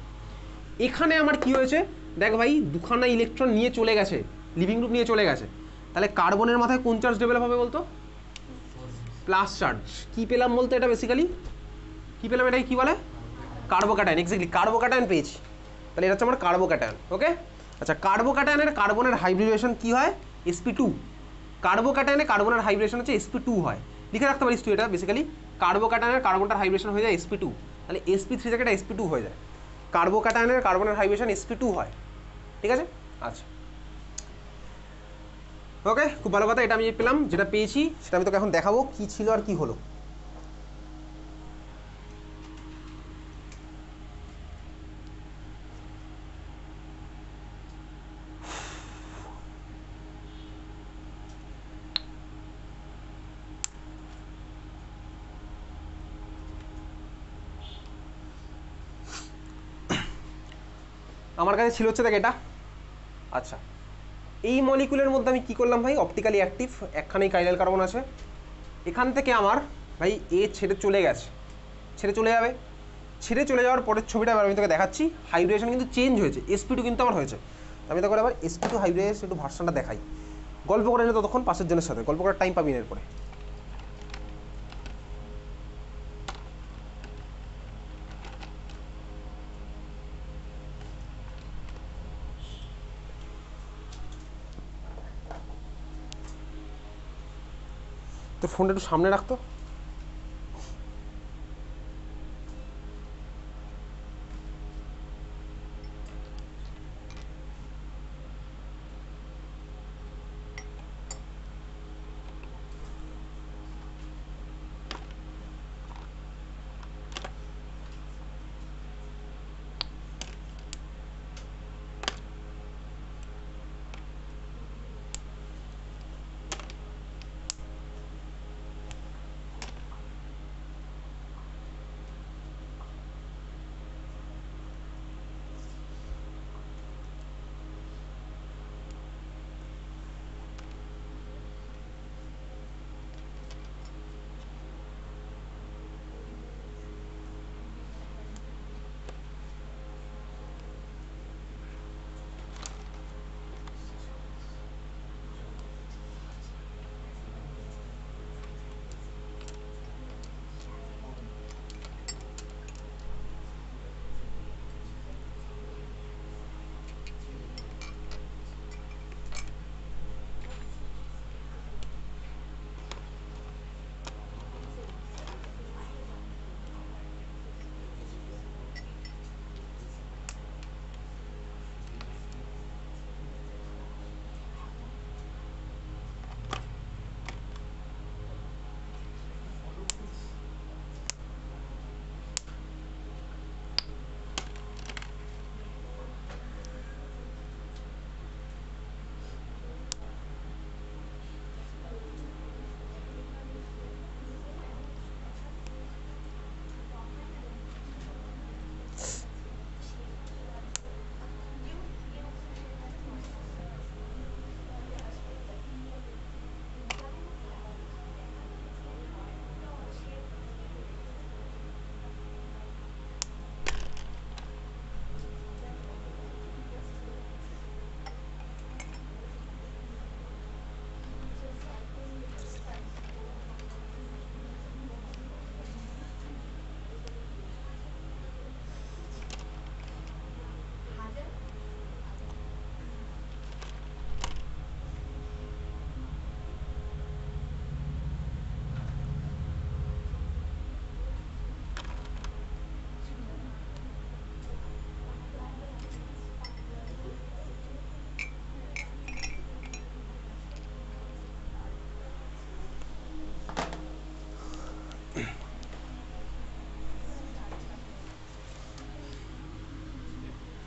এখানে আমার কি হয়েছে দেখ ভাই, 2খানা ইলেকট্রন নিয়ে চলে গেছে, লিভিং গ্রুপ নিয়ে চলে গেছে। তাহলে কার্বনের মাথায় কোন চার্জ ডেভেলপ হবে বলতো? Plus charge. কি পেলাম বলতো এটা বেসিক্যালি? কি পেলাম? এটাকে কি বলে? কার্বোক্যাটায়ন। এক্স্যাক্টলি কার্বোক্যাটায়ন পেয়েছি। তাহলে এটা হচ্ছে আমার কার্বোক্যাটায়ন। ওকে, আচ্ছা কার্বোক্যাটায়নের কার্বনের হাইব্রিডেশন কি হয়? sp2। কার্বোক্যাটায়নে কার্বনের হাইব্রিডেশন হচ্ছে sp2 হয়। লিখে রাখতে পারিস তুই এটা বেসিক্যালি। কার্বোক্যাটায়নের কার্বনটার হাইব্রিডেশন হয়ে যায় sp2, তাহলে sp3 থেকে এটা sp2 হয়ে যায়। কার্বোক্যাটায়নের কার্বনের হাইব্রিডেশন sp2 হয়, ঠিক আছে? আচ্ছা ওকে, খুব ভালো কথা। এটা আমি পেলাম, যেটা পেয়েছি সেটা আমি তোকে এখন দেখাবো কি ছিল আর কি হলো। আমার কাছে ছিল হচ্ছে দেখ এটা। আচ্ছা এই মলিকুলের মধ্যে আমি কি করলাম ভাই? অপটিক্যালি অ্যাক্টিভ একখানেই কাইরাইল কার্বন আছে। এখান থেকে আমার ভাই এ ছেড়ে চলে গেছে, ছেড়ে চলে যাবে। ছেড়ে চলে যাওয়ার পরের ছবিটা এবার আমি তোকে দেখাচ্ছি। হাইব্রিডেশন কিন্তু চেঞ্জ হয়েছে, sp2 কিন্তু আমার হয়েছে। আমি তোকে আবার sp2 হাইব্রিডেশন একটু ভার্সনটা দেখাই। গল্প করে নে ততক্ষণ পাশের জনের সাথে, গল্প করার টাইম পাবি না এরপরে। তো ফোনটা একটু সামনে রাখতো।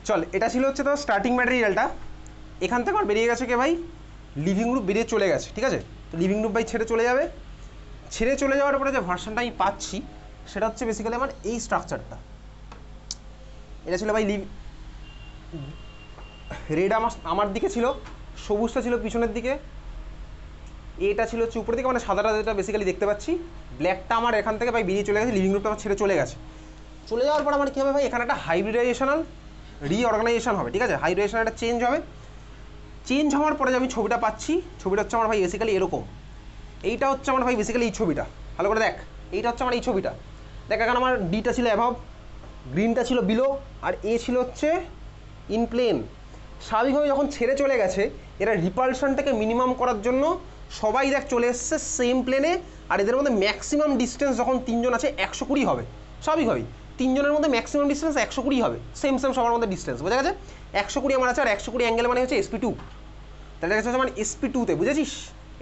চল, এটা ছিল হচ্ছে তোর স্টার্টিং ম্যাটেরিয়ালটা। এখান থেকে আমার বেরিয়ে গেছে কে ভাই? লিভিং গ্রুপ বেরিয়ে চলে গেছে, ঠিক আছে? তো লিভিং গ্রুপ ভাই ছেড়ে চলে যাবে। ছেড়ে চলে যাওয়ার পরে যে ভার্সনটা আমি পাচ্ছি সেটা হচ্ছে বেসিক্যালি আমার এই স্ট্রাকচারটা। এটা ছিল ভাই রেড আমার দিকে ছিল, সবুজটা ছিল পিছনের দিকে, এটা ছিল হচ্ছে উপরের দিকে, মানে সাদাটা যেটা বেসিক্যালি দেখতে পাচ্ছি। ব্ল্যাকটা আমার এখান থেকে ভাই বেরিয়ে চলে গেছে, লিভিং রুমটা আমার ছেড়ে চলে গেছে। চলে যাওয়ার পর আমার কী হবে ভাই, এখানে একটা হাইব্রিডাইজেশনাল রিঅর্গানাইজেশন হবে, ঠিক আছে, হাইব্রিডাইজেশন একটা চেঞ্জ হবে। চেঞ্জ হওয়ার পরে যে আমি ছবিটা পাচ্ছি, ছবিটা হচ্ছে আমার ভাই বেসিক্যালি এরকম। এইটা হচ্ছে আমার ভাই বেসিক্যালি এই ছবিটা, ভালো করে দেখ, এইটা হচ্ছে আমার এই ছবিটা। দেখ এখানে আমার ডিটা ছিল অ্যাভাব, গ্রিনটা ছিল বিলো, আর এ ছিল হচ্ছে ইন প্লেন। স্বাভাবিকভাবে যখন ছেড়ে চলে গেছে, এরা রিপালশনটাকে মিনিমাম করার জন্য সবাই দেখ চলে এসছে সেম প্লেনে। আর এদের মধ্যে ম্যাক্সিমাম ডিস্টেন্স যখন তিনজন আছে 120 হবে, স্বাভাবিকভাবেই তিনজনের মধ্যে ম্যাক্সিমাম ডিস্টেন্স 120 হবে, সেম সবার মধ্যে ডিস্টেন্স, বোঝা গেছে। 120 আমার আছে, আর 120 অ্যাঙ্গেল মানে হচ্ছে SP2, তাহলে হচ্ছে আমার SP2-তে, বুঝেছিস।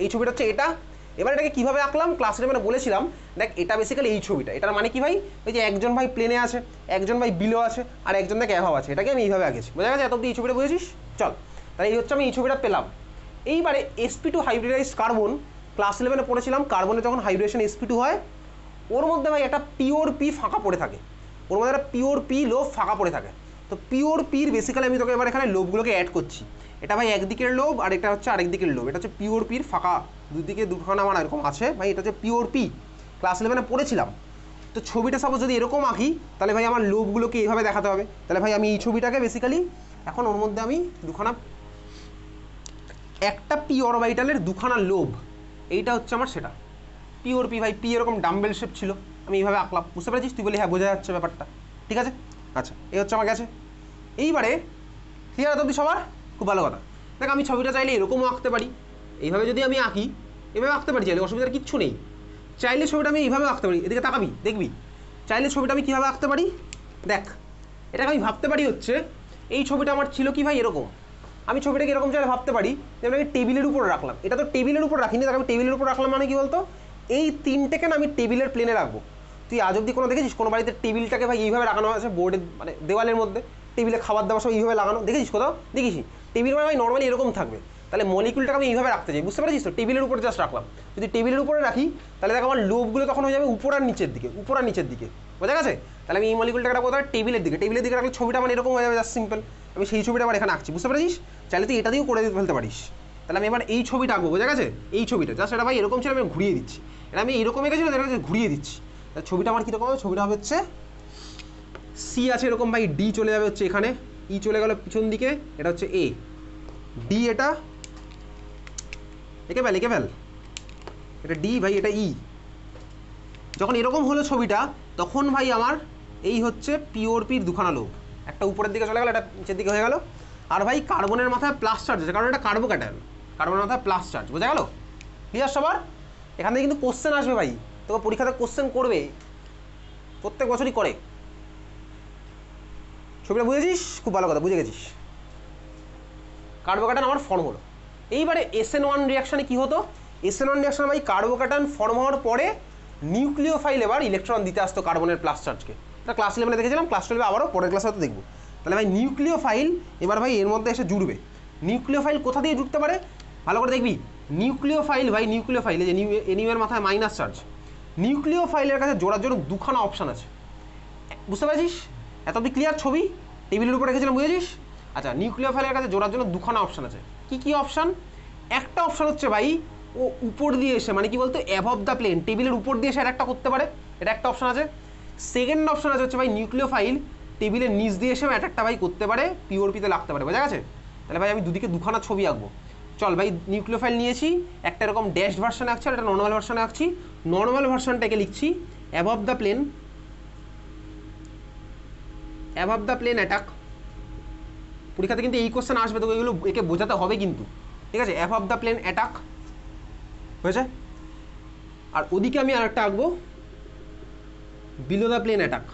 এই ছবিটা হচ্ছে এটা। এবার এটাকে কীভাবে আঁকলাম, ক্লাসে মানে বলেছিলাম, দেখ এটা বেসিক্যালি এই ছবিটা, এটার মানে কি ভাই, ওই যে একজন ভাই প্লেনে আছে, একজন ভাই বিলো আছে, আর একজন দেখ অ্যাভাব আছে, এটাকে আমি এইভাবে আঁকেছি, বোঝা গেছে। এত অব্দি এই ছবিটা বুঝেছিস। চল, তাহলে এই হচ্ছে আমি এই ছবিটা পেলাম। এইবারে SP2 হাইব্রিডাইজ কার্বন, ক্লাস 11-এ পড়েছিলাম, কার্বনে যখন হাইব্রিডেশন SP2 হয়, ওর মধ্যে ভাই একটা পিওর পি ফাঁকা পড়ে থাকে, ওর মধ্যে একটা পিওর পি লোভ ফাঁকা পড়ে থাকে। তো পিওর পির বেসিক্যালি আমি তোকে এবার এখানে লোভগুলোকে অ্যাড করছি। এটা ভাই একদিকের লোভ, আর এটা হচ্ছে আরেক দিকের লোভ। এটা হচ্ছে পিওর পির ফাঁকা, দুদিকে দুখানা আমার এরকম আছে ভাই, এটা হচ্ছে পিওর পি, ক্লাস 11-এ পড়েছিলাম। তো ছবিটা সাপোজ যদি এরকম আঁকি, তাহলে ভাই আমার লোভগুলোকে এইভাবে দেখাতে হবে। তাহলে ভাই আমি এই ছবিটাকে বেসিক্যালি এখন ওর মধ্যে আমি দুখানা, একটা পি অরবাইটালের দুখানা লোভ, এইটা হচ্ছে আমার সেটা পিওর পি ভাই। পি এরকম ডাম্বেল শেপ ছিল, আমি এইভাবে আঁকলাম, বুঝতে পেরেছিস তুই? বলি হ্যাঁ, বোঝা যাচ্ছে ব্যাপারটা, ঠিক আছে। আচ্ছা, এই হচ্ছে আমার কাছে। এইবারে ক্লিয়ার তো সবার? খুব ভালো কথা। দেখ আমি ছবিটা চাইলে এরকমও আঁকতে পারি, এইভাবে যদি আমি আঁকি, এভাবে আঁকতে পারি, চাইলে অসুবিধার কিচ্ছু নেই। চাইলে ছবিটা আমি এইভাবে আঁকতে পারি, এদিকে তাকাবি দেখবি। চাইলে ছবিটা আমি কীভাবে আঁকতে পারি, দেখ এটাকে আমি ভাবতে পারি হচ্ছে, এই ছবিটা আমার ছিল কি ভাই এরকম। আমি ছবিটাকে এরকম চাইলে ভাবতে পারি, যেমন আমি টেবিলের উপর রাখলাম, এটা তো টেবিলের উপর রাখিনি, দেখ আমি টেবিলের উপর রাখলাম মানে কি বলতো, এই তিনটেকে না আমি টেবিলের প্লেনে রাখবো। তুই আজ অব্দি কোনো দেখেছিস কোনো বাড়িতে টেবিলটাকে ভাই এইভাবে লাগানো আছে বোর্ডের, মানে দেওয়ালের মধ্যে টেবিলে খাবার দাবার সব এইভাবে লাগানো দেখেছিস কোথাও? দেখিস? টেবিল মানে ভাই নর্মালি এরকম থাকবে। তাহলে মলিকুলটাকে আমি এইভাবে রাখতে চাই, বুঝতে পারছিস তো? টেবিলের উপরে জাস্ট রাখলাম। যদি টেবিলের উপরে রাখি, তাহলে দেখ আমার লোভগুলো তখন হয়ে যাবে উপর আর নিচের দিকে, উপর আর নিচের দিকে, বোঝা গেছে। তাহলে আমি এই মলিকুলটাকে রাখবো তাহলে টেবিলের দিকে, টেবিলের দিকে রাখলে ছবিটা মানে এরকম হয়ে যাবে, জাস্ট সিম্পল। আমি সেই ছবিটা আবার এখানে আঁকছি, বুঝতে পারছিস? চাইলে তুই এটা দিয়েও করে ফেলতে পারিস। তাহলে আমি এবার এই ছবিটা আঁকবো, বোঝা গেছে। এই ছবিটা জাস্ট এটা ভাই এরকম ছিল, আমি ঘুরিয়ে দিচ্ছি। এটা আমি এরকম এঁকেছি, এটা ঘুরিয়ে দিচ্ছি। তাহলে ছবিটা আমার কীরকম হবে, ছবিটা হবে হচ্ছে সি আছে এরকম ভাই, ডি চলে যাবে হচ্ছে এখানে, ই চলে গেল পিছন দিকে, এটা হচ্ছে এ, ডি, এটা এঁকে ফেল, এঁকে ফেল, এটা ডি ভাই, এটা ই। যখন এরকম হলো ছবিটা, তখন ভাই আমার এই হচ্ছে পিওর পির দুখানা লোভ, একটা উপরের দিকে চলে গেল, একটা নিচের দিকে হয়ে গেল। আর ভাই কার্বনের মাথায় প্লাস চার্জ আছে, কারণ এটা কার্বোক্যাটায়ন, কার্বনের মাথায় প্লাস চার্জ, বোঝা গেল? ক্লিয়ার সবার? এখান থেকে কিন্তু কোশ্চেন আসবে ভাই, তোকে পরীক্ষাতে কোশ্চেন করবে, প্রত্যেক বছরই করে। ছবিটা বুঝেছিস? খুব ভালো কথা, বুঝে গেছিস। কার্বোক্যাটায়ন আমার ফর্ম হলো। এইবারে SN1 রিয়াকশানে কী হতো, SN1 রিয়াকশানে ভাই কার্বোক্যাটায়ন ফর্ম হওয়ার পরে নিউক্লিওফাইল এবার ইলেকট্রন দিতে আসতো কার্বনের প্লাস চার্জকে। এটা ক্লাস 11-এ দেখেছিলাম, ক্লাস 12-এ আবারও পরের ক্লাসে হয়তো দেখবো। তাহলে ভাই নিউক্লিওফাইল এবার ভাই এর মধ্যে এসে জুড়বে। নিউক্লিওফাইল কোথা দিয়ে জুড়তে পারে ভালো করে দেখবি। নিউক্লিওফাইল ভাই, নিউক্লিওফাইলে যে এর মাথায় মাইনাস চার্জ, নিউক্লিওফাইলের কাছে জোড়ার জন্য দুখানা অপশান আছে, বুঝতে পারছিস? এত অব্দি ক্লিয়ার? ছবি টেবিলের উপর রেখেছিলাম, বুঝেছিস? আচ্ছা, নিউক্লিওফাইলের কাছে জোড়ার জন্য দুখানা অপশান আছে। কি কি অপশান? একটা অপশান হচ্ছে ভাই ও উপর দিয়ে এসে, মানে কি বলতো, অ্যাবভ দ্য প্লেন, টেবিলের উপর দিয়ে এসে আর একটা করতে পারে, এটা একটা অপশান আছে। সেকেন্ড অপশান আছে হচ্ছে ভাই নিউক্লিওফাইল টেবিলের নিচ দিয়ে এসে অ্যাটাকটা ভাই করতে পারে, পিওর পিতে লাগতে পারে, বোঝা গেছে? তাহলে ভাই আমি দুদিকে দুখানা ছবি আঁকবো। চল ভাই, নিউক্লিওফাইল নিয়েছি, একটা এরকম ড্যাশ ভার্সানে আঁকছি, আর একটা নর্মাল ভার্সানে আঁকছি। নর্মাল ভার্সানটাকে লিখছি above the plane, above the plane attack. পরীক্ষাতে কিন্তু এই কোশ্চেন আসবে, তো এগুলো একে বোঝাতে হবে কিন্তু, ঠিক আছে? অ্যাবভ দ্য প্লেন অ্যাটাক হয়েছে। আর ওদিকে আমি আরেকটা আঁকবো বিলো দ্য প্লেন অ্যাটাক।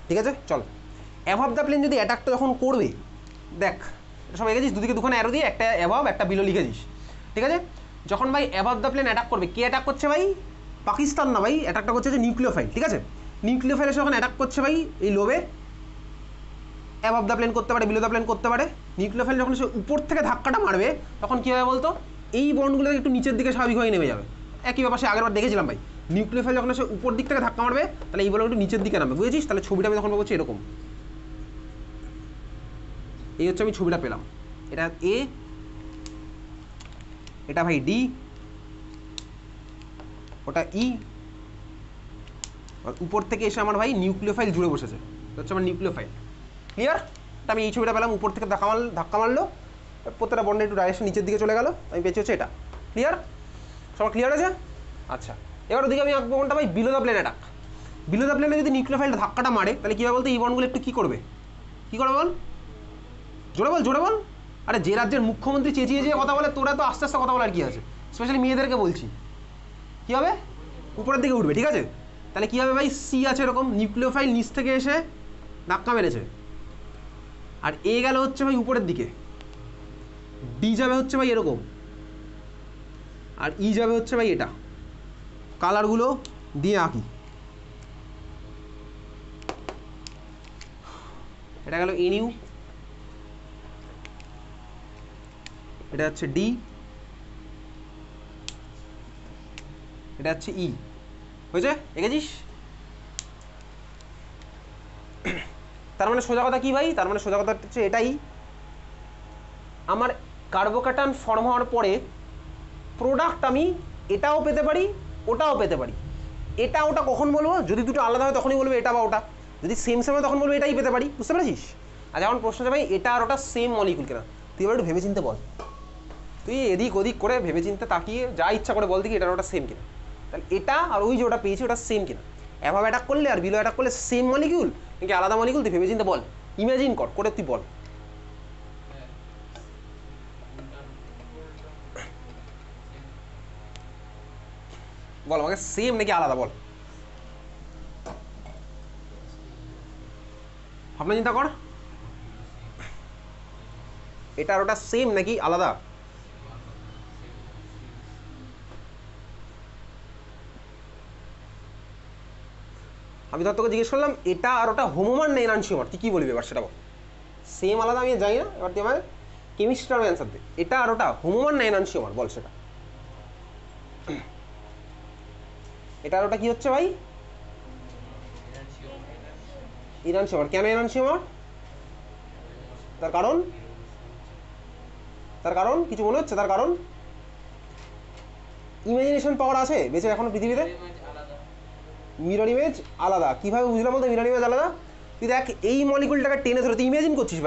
ঠিক আছে, চল। অ্যাবভ দ্য প্লেন যদি অ্যাটাকটা যখন করবে, দেখ এটা সব এঁকেছিস, দুদিকে দুখানে অ্যারো দিয়ে একটা অ্যাবভ একটা বিলো লিখেছিস, ঠিক আছে? যখন ভাই অ্যাবভ দ্য প্লেন অ্যাটাক করবে, কে অ্যাটাক করছে ভাই? পাকিস্তান না ভাই, অ্যাটাকটা করছে যে নিউক্লিওফাইল, ঠিক আছে? নিউক্লিওফাইল এসে যখন অ্যাটাক করছে ভাই এই লোভে, অ্যাবভ দ্য প্লেন করতে পারে, বিলো দ্য প্লেন করতে পারে। নিউক্লিওফাইল যখন সে উপর থেকে ধাক্কাটা মারবে, তখন কী হবে বলতো, এই বন্ডগুলো একটু নিচের দিকে স্বাভাবিকভাবেই নেমে যাবে। একই ব্যাপার সে আগেরবার দেখেছিলাম ভাই, নিউক্লিওফাইল যখন সে উপর দিক থেকে ধাক্কা মারবে তাহলে এই বলে একটু নিচের দিকে নামবে, বুঝেছিস? তাহলে ছবিটা আমি তখন বলছি এরকম, এই হচ্ছে আমি ছবিটা পেলাম। এটা এ, এটা ভাই ডি, ওটা ই, আর উপর থেকে এসে আমার ভাই নিউক্লিওফাইল জুড়ে বসেছে, হচ্ছে আমার নিউক্লিওফাইল। ক্লিয়ার? তা আমি এই ছবিটা পেলাম, উপর থেকে ধাক্কা মারলো, প্রত্যেকটা বন্ডে একটু ডাইরেকশন নিচের দিকে চলে গেল, আমি পেয়েছি হচ্ছে এটা। ক্লিয়ার? সবার ক্লিয়ার আছে? আচ্ছা, এবার ওদিকে আমি আঁকবো কোনটা ভাই? Below the plane attack. Below the প্লেনে যদি নিউক্লিওফাইলটা ধাক্কাটা মারে তাহলে কী হবে বলতে, এই বন্ডগুলো একটু কী করবে? কী করবে বল? জোরে বল, জোরে বল। আরে যে রাজ্যের মুখ্যমন্ত্রী চেঁচিয়ে চেয়ে কথা বলে, তোরা তো আস্তে আস্তে কথা বলার কী আছে? স্পেশালি মেয়েদেরকে বলছি, কী হবে? উপরের দিকে উঠবে, ঠিক আছে? তাহলে কী হবে ভাই? সি আছে এরকম, নিউক্লিওফাইল নিচ থেকে এসে ধাক্কা মেরেছে, আর এ গেল হচ্ছে ভাই উপরের দিকে, ডি যাবে হচ্ছে ভাই এরকম, আর ই যাবে হচ্ছে ভাই এটা। কালারগুলো দিয়ে আঁকি, এটা গেল এন ইউ, এটা হচ্ছে ডি, এটা হচ্ছে ই। হয়েছে? এঁকেছিস? তার মানে সোজা কথা কি ভাই? তার মানে সোজা কথা হচ্ছে এটাই, আমার কার্বোক্যাটায়ন ফর্ম হওয়ার পরে প্রোডাক্ট আমি এটাও পেতে পারি, ওটাও পেতে পারি। এটা ওটা কখন বলবো? যদি দুটো আলাদা হয় তখনই বলবো এটা বা ওটা, যদি সেম সেম হয় তখন বলবো এটাই পেতে পারি। বুঝতে পেরেছিস? আর যেমন প্রশ্নটা ভাই এটা আর ওটা সেম মলিকুল কিনা, তুই এবার একটু ভেবে চিনতে বল, তুই এদিক ওদিক করে ভেবে চিনতে তাকিয়ে যা ইচ্ছা করে বল দেখি এটা ওটা সেম কিনা। তাহলে এটা আর ওই যে ওটা পেয়েছি ওটা সেম কিনা। অ্যাভাব অ্যাটাক করলে আর বিলো অ্যাটাক করলে সেম মলিকিউল নাকি আলাদা মলিকিউল, তুই ভেবে চিনতে বল, ইমাজিন কর করে তুই বল। বল আমাকে, সেম নাকি আলাদা বল, ভাবনা চিন্তা কর। এটা আর ওটা সেম নাকি আলাদা? আমি ধর তোকে জিজ্ঞেস করলাম এটা আর ওটা হোমোমার না এনানসিওমার, তুই কি বলবি এবার সেটা বল। সেম আলাদা আমি জানি না, এবার তুই আমার কেমিস্ট্রির অ্যান্সার দে, এটা আর ওটা হোমোমার না এনানসিওমার বল সেটা। এটা আর ওটা কি হচ্ছে ভাই? এনানসিওমার। কেন এনানসিওমার? তার কারণ, তার কারণ কিছু মনে হচ্ছে? তার কারণ ইমাজিনেশন পাওয়ার আছে বেঁচে এখনো পৃথিবীতে। মিরর ইমেজ আলাদা, কিভাবে বুঝলাম বলতে মিরর ইমেজ আলাদা? তুই দেখ এই মলিকুলটাকে টেনে ধরে তুই ইমাজিন করছিস ভাই,